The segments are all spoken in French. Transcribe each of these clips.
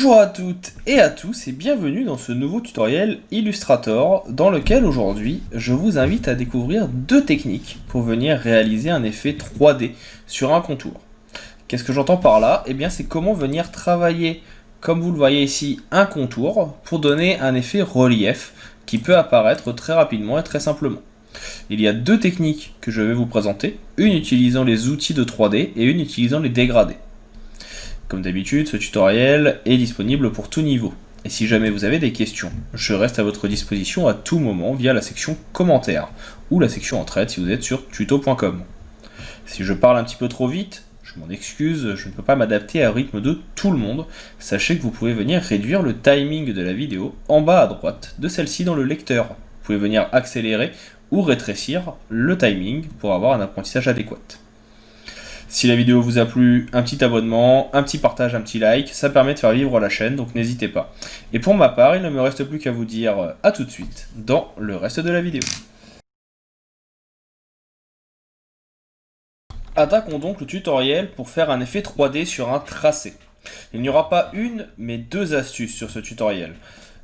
Bonjour à toutes et à tous et bienvenue dans ce nouveau tutoriel Illustrator dans lequel aujourd'hui je vous invite à découvrir deux techniques pour venir réaliser un effet 3D sur un contour. Qu'est-ce que j'entends par là? Eh bien c'est comment venir travailler, comme vous le voyez ici, un contour pour donner un effet relief qui peut apparaître très rapidement et très simplement. Il y a deux techniques que je vais vous présenter, une utilisant les outils de 3D et une utilisant les dégradés. Comme d'habitude, ce tutoriel est disponible pour tout niveau. Et si jamais vous avez des questions, je reste à votre disposition à tout moment via la section commentaires ou la section entraide si vous êtes sur tuto.com. Si je parle un petit peu trop vite, je m'en excuse, je ne peux pas m'adapter au rythme de tout le monde. Sachez que vous pouvez venir réduire le timing de la vidéo en bas à droite de celle-ci dans le lecteur. Vous pouvez venir accélérer ou rétrécir le timing pour avoir un apprentissage adéquat. Si la vidéo vous a plu, un petit abonnement, un petit partage, un petit like, ça permet de faire vivre la chaîne, donc n'hésitez pas. Et pour ma part, il ne me reste plus qu'à vous dire à tout de suite dans le reste de la vidéo. Attaquons donc le tutoriel pour faire un effet 3D sur un tracé. Il n'y aura pas une, mais deux astuces sur ce tutoriel.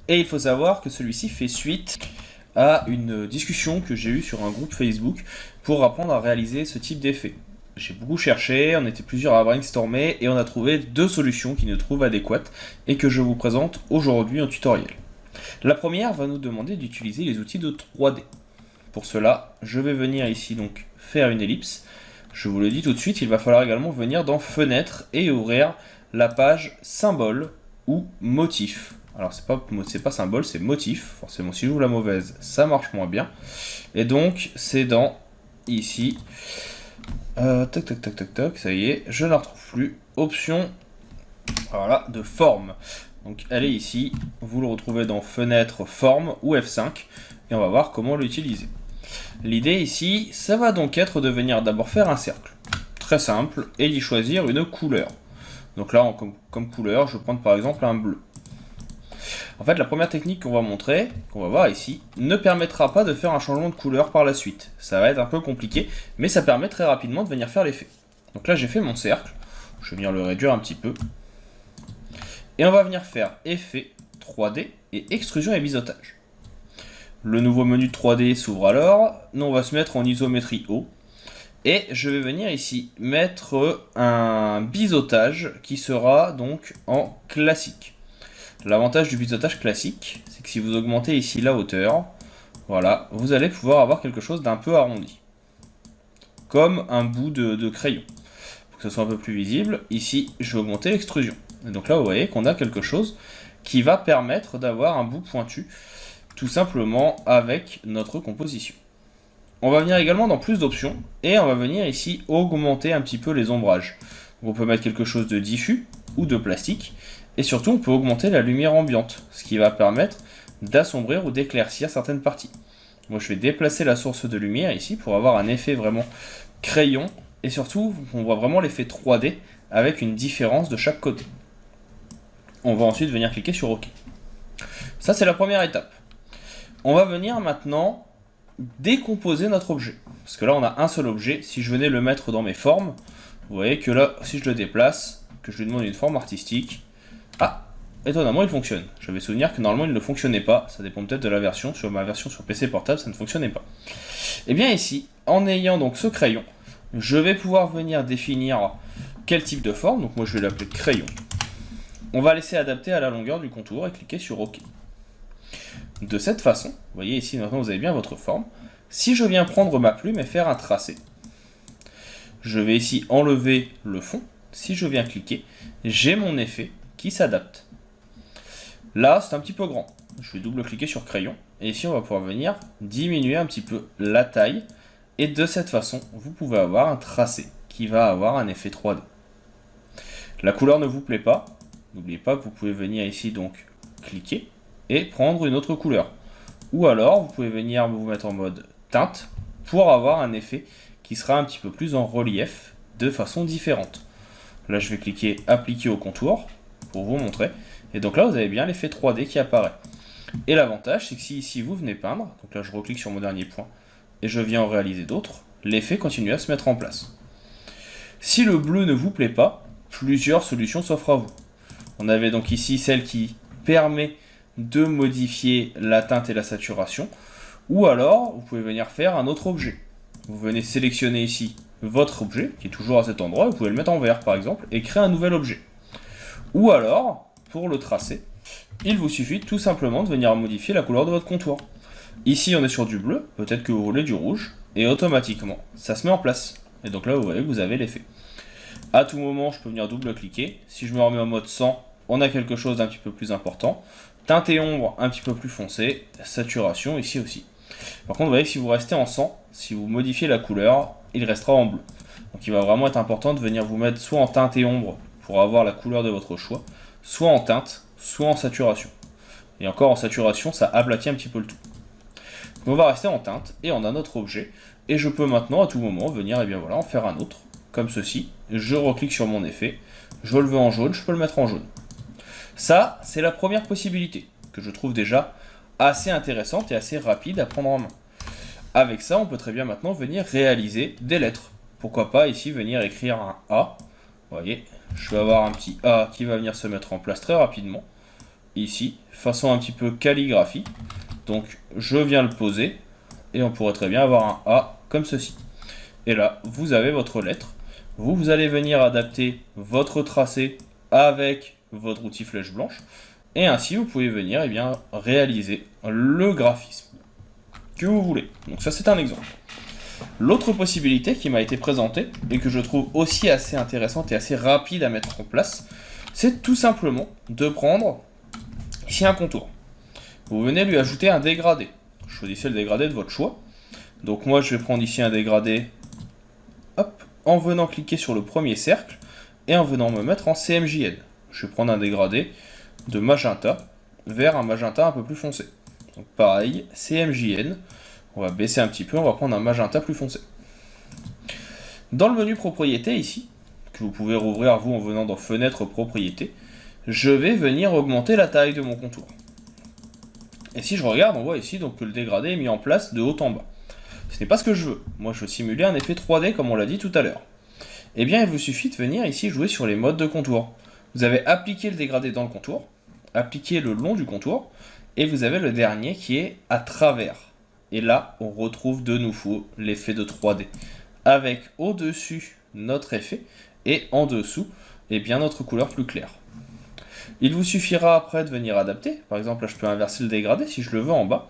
Et il faut savoir que celui-ci fait suite à une discussion que j'ai eue sur un groupe Facebook pour apprendre à réaliser ce type d'effet. J'ai beaucoup cherché, on était plusieurs à brainstormer et on a trouvé deux solutions qui nous trouvent adéquates et que je vous présente aujourd'hui en tutoriel. La première va nous demander d'utiliser les outils de 3D. Pour cela, je vais venir ici donc faire une ellipse. Je vous le dis tout de suite, il va falloir également venir dans Fenêtre et ouvrir la page Symbole ou Motif. Alors c'est pas symbole, c'est motif. Forcément, si j'ouvre la mauvaise, ça marche moins bien. Et donc, c'est dans ici. Ça y est, je ne la retrouve plus. Option, voilà, de forme. Donc elle est ici, vous le retrouvez dans Fenêtre, Forme ou F5, et on va voir comment l'utiliser. L'idée ici, ça va donc être de venir d'abord faire un cercle, très simple, et d'y choisir une couleur. Donc là, comme couleur, je vais prendre par exemple un bleu. En fait, la première technique qu'on va montrer, qu'on va voir ici, ne permettra pas de faire un changement de couleur par la suite. Ça va être un peu compliqué, mais ça permet très rapidement de venir faire l'effet. Donc là, j'ai fait mon cercle. Je vais venir le réduire un petit peu. Et on va venir faire effet 3D et extrusion et biseautage. Le nouveau menu de 3D s'ouvre alors. Nous, on va se mettre en isométrie haut. Et je vais venir ici mettre un biseautage qui sera donc en classique. L'avantage du biseautage classique, c'est que si vous augmentez ici la hauteur, voilà, vous allez pouvoir avoir quelque chose d'un peu arrondi. Comme un bout de crayon. Pour que ce soit un peu plus visible, ici, je vais augmenter l'extrusion. Et donc là, vous voyez qu'on a quelque chose qui va permettre d'avoir un bout pointu, tout simplement avec notre composition. On va venir également dans plus d'options, et on va venir ici augmenter un petit peu les ombrages. Donc on peut mettre quelque chose de diffus ou de plastique, et surtout on peut augmenter la lumière ambiante, ce qui va permettre d'assombrir ou d'éclaircir certaines parties. Moi je vais déplacer la source de lumière ici pour avoir un effet vraiment crayon, et surtout on voit vraiment l'effet 3D avec une différence de chaque côté. On va ensuite venir cliquer sur OK. Ça c'est la première étape. On va venir maintenant décomposer notre objet. Parce que là on a un seul objet, si je venais le mettre dans mes formes, vous voyez que là si je le déplace, que je lui demande une forme artistique, ah, étonnamment il fonctionne. J'avais souvenir que normalement il ne fonctionnait pas, ça dépend peut-être de la version, sur ma version sur PC portable ça ne fonctionnait pas. Et bien ici, en ayant donc ce crayon, je vais pouvoir venir définir quel type de forme, donc moi je vais l'appeler crayon. On va laisser adapter à la longueur du contour et cliquer sur OK. De cette façon, vous voyez ici maintenant vous avez bien votre forme. Si je viens prendre ma plume et faire un tracé, je vais ici enlever le fond. Si je viens cliquer, j'ai mon effet qui s'adapte. Là, c'est un petit peu grand. Je vais double-cliquer sur crayon. Et ici, on va pouvoir venir diminuer un petit peu la taille. Et de cette façon, vous pouvez avoir un tracé qui va avoir un effet 3D. La couleur ne vous plaît pas. N'oubliez pas que vous pouvez venir ici, donc, cliquer et prendre une autre couleur. Ou alors, vous pouvez venir vous mettre en mode teinte pour avoir un effet qui sera un petit peu plus en relief de façon différente. Là, je vais cliquer appliquer au contour pour vous montrer. Et donc là, vous avez bien l'effet 3D qui apparaît. Et l'avantage, c'est que si ici vous venez peindre, donc là je reclique sur mon dernier point, et je viens en réaliser d'autres, l'effet continue à se mettre en place. Si le bleu ne vous plaît pas, plusieurs solutions s'offrent à vous. On avait donc ici celle qui permet de modifier la teinte et la saturation. Ou alors, vous pouvez venir faire un autre objet. Vous venez sélectionner ici votre objet, qui est toujours à cet endroit, vous pouvez le mettre en vert par exemple, et créer un nouvel objet. Ou alors, pour le tracer, il vous suffit tout simplement de venir modifier la couleur de votre contour. Ici on est sur du bleu, peut-être que vous voulez du rouge, et automatiquement ça se met en place. Et donc là vous voyez que vous avez l'effet. À tout moment je peux venir double-cliquer, si je me remets en mode 100, on a quelque chose d'un petit peu plus important. Teinte et ombre un petit peu plus foncé, saturation ici aussi. Par contre vous voyez que si vous restez en 100, si vous modifiez la couleur, il restera en bleu. Donc il va vraiment être important de venir vous mettre soit en teinte et ombre pour avoir la couleur de votre choix, soit en teinte, soit en saturation. Et encore en saturation, ça aplatit un petit peu le tout. Donc on va rester en teinte et on a notre objet. Et je peux maintenant à tout moment venir et bien voilà, en faire un autre, comme ceci. Je reclique sur mon effet, je le veux en jaune, je peux le mettre en jaune. Ça, c'est la première possibilité, que je trouve déjà assez intéressante et assez rapide à prendre en main. Avec ça, on peut très bien maintenant venir réaliser des lettres. Pourquoi pas ici venir écrire un A. Vous voyez, je vais avoir un petit A qui va venir se mettre en place très rapidement. Ici, façon un petit peu calligraphie. Donc je viens le poser et on pourrait très bien avoir un A comme ceci. Et là, vous avez votre lettre. Vous allez venir adapter votre tracé avec votre outil flèche blanche. Et ainsi, vous pouvez venir et bien, réaliser le graphisme que vous voulez. Donc ça, c'est un exemple. L'autre possibilité qui m'a été présentée et que je trouve aussi assez intéressante et assez rapide à mettre en place, c'est tout simplement de prendre ici un contour. Vous venez lui ajouter un dégradé. Choisissez le dégradé de votre choix. Donc moi je vais prendre ici un dégradé, hop, en venant cliquer sur le premier cercle et en venant me mettre en CMJN. Je vais prendre un dégradé de magenta vers un magenta un peu plus foncé. Donc pareil, CMJN. On va baisser un petit peu, on va prendre un magenta plus foncé. Dans le menu propriété ici, que vous pouvez rouvrir vous en venant dans fenêtre propriété, je vais venir augmenter la taille de mon contour. Et si je regarde, on voit ici donc, que le dégradé est mis en place de haut en bas. Ce n'est pas ce que je veux. Moi je veux simuler un effet 3D comme on l'a dit tout à l'heure. Eh bien il vous suffit de venir ici jouer sur les modes de contour. Vous avez appliqué le dégradé dans le contour, appliqué le long du contour, et vous avez le dernier qui est à travers. Et là, on retrouve de nouveau l'effet de 3D. Avec au-dessus notre effet et en dessous, eh bien, notre couleur plus claire. Il vous suffira après de venir adapter. Par exemple, là, je peux inverser le dégradé si je le veux en bas.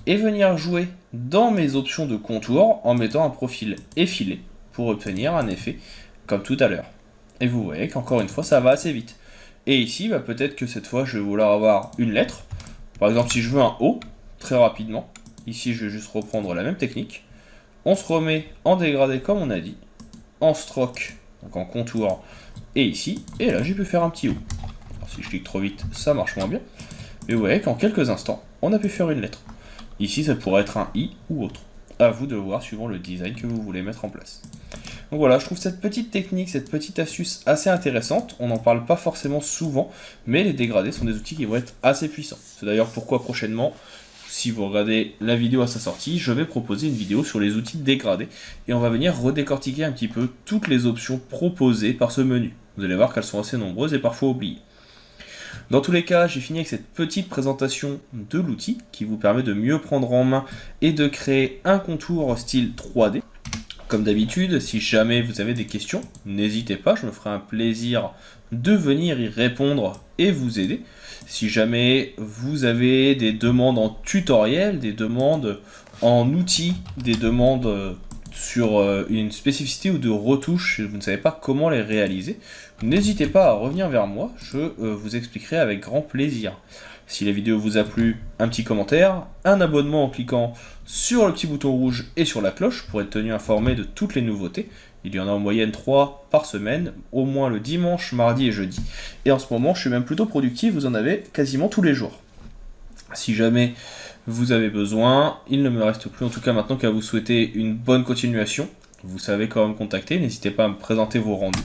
Et venir jouer dans mes options de contour en mettant un profil effilé pour obtenir un effet comme tout à l'heure. Et vous voyez qu'encore une fois, ça va assez vite. Et ici, bah, peut-être que cette fois, je vais vouloir avoir une lettre. Par exemple, si je veux un O, très rapidement. Ici, je vais juste reprendre la même technique. On se remet en dégradé comme on a dit, en stroke, donc en contour, et ici. Et là, j'ai pu faire un petit O. Alors, si je clique trop vite, ça marche moins bien. Mais vous voyez qu'en quelques instants, on a pu faire une lettre. Ici, ça pourrait être un I ou autre. À vous de voir suivant le design que vous voulez mettre en place. Donc voilà, je trouve cette petite technique, cette petite astuce assez intéressante. On n'en parle pas forcément souvent, mais les dégradés sont des outils qui vont être assez puissants. C'est d'ailleurs pourquoi prochainement, si vous regardez la vidéo à sa sortie, je vais proposer une vidéo sur les outils dégradés et on va venir redécortiquer un petit peu toutes les options proposées par ce menu. Vous allez voir qu'elles sont assez nombreuses et parfois oubliées. Dans tous les cas, j'ai fini avec cette petite présentation de l'outil qui vous permet de mieux prendre en main et de créer un contour style 3D. Comme d'habitude, si jamais vous avez des questions, n'hésitez pas, je me ferai un plaisir de venir y répondre et vous aider. Si jamais vous avez des demandes en tutoriel, des demandes en outils, des demandes sur une spécificité ou de retouches et vous ne savez pas comment les réaliser, n'hésitez pas à revenir vers moi, je vous expliquerai avec grand plaisir. Si la vidéo vous a plu, un petit commentaire, un abonnement en cliquant sur le petit bouton rouge et sur la cloche pour être tenu informé de toutes les nouveautés. Il y en a en moyenne 3 par semaine, au moins le dimanche, mardi et jeudi. Et en ce moment, je suis même plutôt productif, vous en avez quasiment tous les jours. Si jamais vous avez besoin, il ne me reste plus en tout cas maintenant qu'à vous souhaiter une bonne continuation. Vous savez comment me contacter, n'hésitez pas à me présenter vos rendus.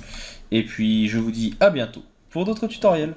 Et puis je vous dis à bientôt pour d'autres tutoriels.